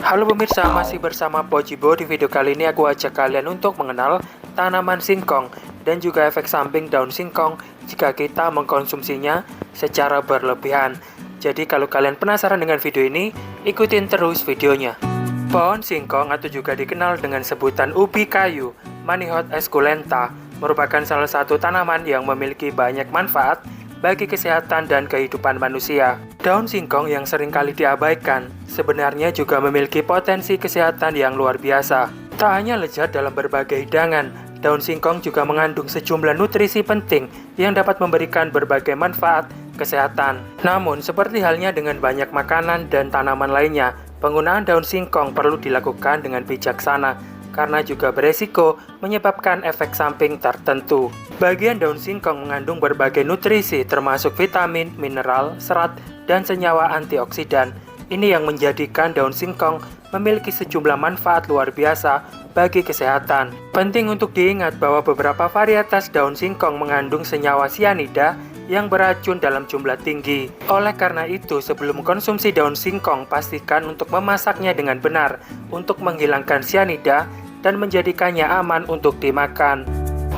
Halo pemirsa, masih bersama Pojibo. Di video kali ini aku ajak kalian untuk mengenal tanaman singkong dan juga efek samping daun singkong jika kita mengkonsumsinya secara berlebihan. Jadi kalau kalian penasaran dengan video ini, ikutin terus videonya. Pohon singkong atau juga dikenal dengan sebutan ubi kayu, Manihot esculenta, merupakan salah satu tanaman yang memiliki banyak manfaat bagi kesehatan dan kehidupan manusia. Daun singkong yang seringkali diabaikan sebenarnya juga memiliki potensi kesehatan yang luar biasa. Tak hanya lezat dalam berbagai hidangan, daun singkong juga mengandung sejumlah nutrisi penting yang dapat memberikan berbagai manfaat kesehatan. Namun, seperti halnya dengan banyak makanan dan tanaman lainnya, penggunaan daun singkong perlu dilakukan dengan bijaksana karena juga beresiko menyebabkan efek samping tertentu. Bagian daun singkong mengandung berbagai nutrisi termasuk vitamin, mineral, serat, dan senyawa antioksidan. Ini yang menjadikan daun singkong memiliki sejumlah manfaat luar biasa bagi kesehatan. Penting untuk diingat bahwa beberapa varietas daun singkong mengandung senyawa sianida yang beracun dalam jumlah tinggi. Oleh karena itu, sebelum konsumsi daun singkong, pastikan untuk memasaknya dengan benar untuk menghilangkan sianida dan menjadikannya aman untuk dimakan.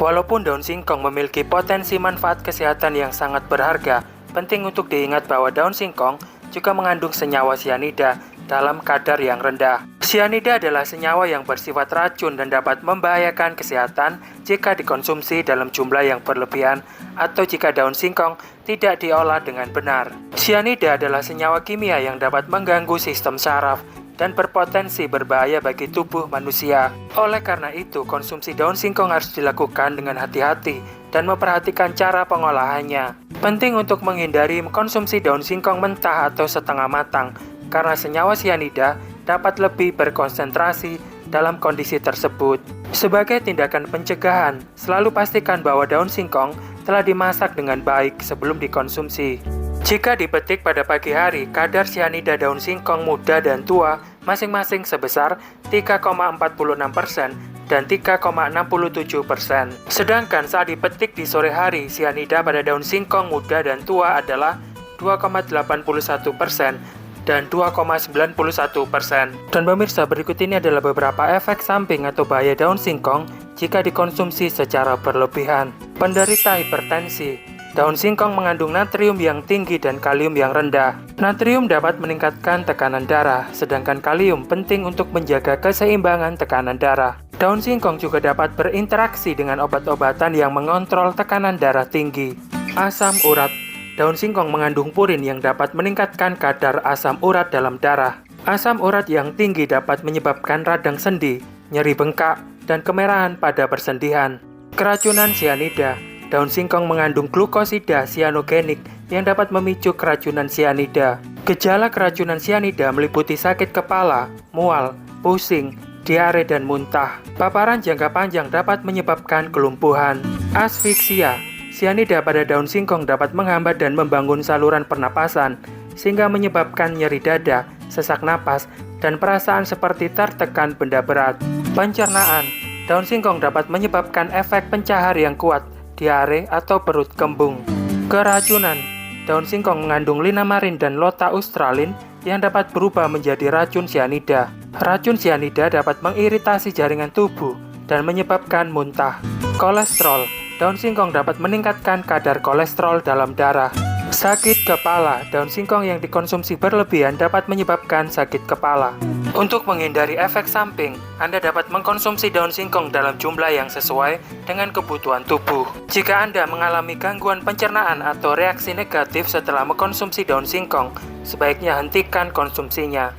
Walaupun daun singkong memiliki potensi manfaat kesehatan yang sangat berharga, penting untuk diingat bahwa daun singkong juga mengandung senyawa sianida dalam kadar yang rendah. Sianida adalah senyawa yang bersifat racun dan dapat membahayakan kesehatan jika dikonsumsi dalam jumlah yang berlebihan atau jika daun singkong tidak diolah dengan benar. Sianida adalah senyawa kimia yang dapat mengganggu sistem saraf dan berpotensi berbahaya bagi tubuh manusia. Oleh karena itu, konsumsi daun singkong harus dilakukan dengan hati-hati dan memperhatikan cara pengolahannya. Penting untuk menghindari mengkonsumsi daun singkong mentah atau setengah matang, karena senyawa sianida dapat lebih berkonsentrasi dalam kondisi tersebut. Sebagai tindakan pencegahan, selalu pastikan bahwa daun singkong telah dimasak dengan baik sebelum dikonsumsi. Jika dipetik pada pagi hari, kadar sianida daun singkong muda dan tua masing-masing sebesar 3,46% dan 3,67%. Sedangkan saat dipetik di sore hari, sianida pada daun singkong muda dan tua adalah 2,81% dan 2,91%. Dan pemirsa, berikut ini adalah beberapa efek samping atau bahaya daun singkong jika dikonsumsi secara berlebihan. Penderita hipertensi. Daun singkong mengandung natrium yang tinggi dan kalium yang rendah. Natrium dapat meningkatkan tekanan darah, sedangkan kalium penting untuk menjaga keseimbangan tekanan darah. Daun singkong juga dapat berinteraksi dengan obat-obatan yang mengontrol tekanan darah tinggi. Asam urat. Daun singkong mengandung purin yang dapat meningkatkan kadar asam urat dalam darah. Asam urat yang tinggi dapat menyebabkan radang sendi, nyeri bengkak, dan kemerahan pada persendian. Keracunan sianida. Daun singkong mengandung glukosida sianogenik yang dapat memicu keracunan sianida. Gejala keracunan sianida meliputi sakit kepala, mual, pusing, diare, dan muntah. Paparan jangka panjang dapat menyebabkan kelumpuhan. Asfiksia. Sianida pada daun singkong dapat menghambat dan membangun saluran pernapasan, sehingga menyebabkan nyeri dada, sesak napas, dan perasaan seperti tertekan benda berat. Pencernaan. Daun singkong dapat menyebabkan efek pencahar yang kuat, diare, atau perut kembung. Keracunan. Daun singkong mengandung linamarin dan lotaustralin yang dapat berubah menjadi racun sianida. Racun sianida dapat mengiritasi jaringan tubuh dan menyebabkan muntah. Kolesterol. Daun singkong dapat meningkatkan kadar kolesterol dalam darah. Sakit kepala. Daun singkong yang dikonsumsi berlebihan dapat menyebabkan sakit kepala. Untuk menghindari efek samping, Anda dapat mengkonsumsi daun singkong dalam jumlah yang sesuai dengan kebutuhan tubuh. Jika Anda mengalami gangguan pencernaan atau reaksi negatif setelah mengkonsumsi daun singkong, sebaiknya hentikan konsumsinya.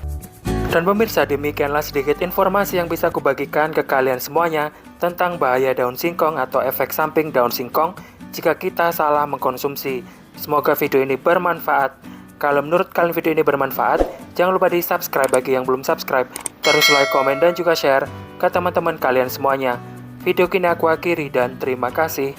Dan pemirsa, demikianlah sedikit informasi yang bisa aku bagikan ke kalian semuanya tentang bahaya daun singkong atau efek samping daun singkong jika kita salah mengkonsumsi. Semoga video ini bermanfaat. Kalau menurut kalian video ini bermanfaat, jangan lupa di subscribe bagi yang belum subscribe. Terus like, komen, dan juga share ke teman-teman kalian semuanya. Video kini aku akhiri dan terima kasih.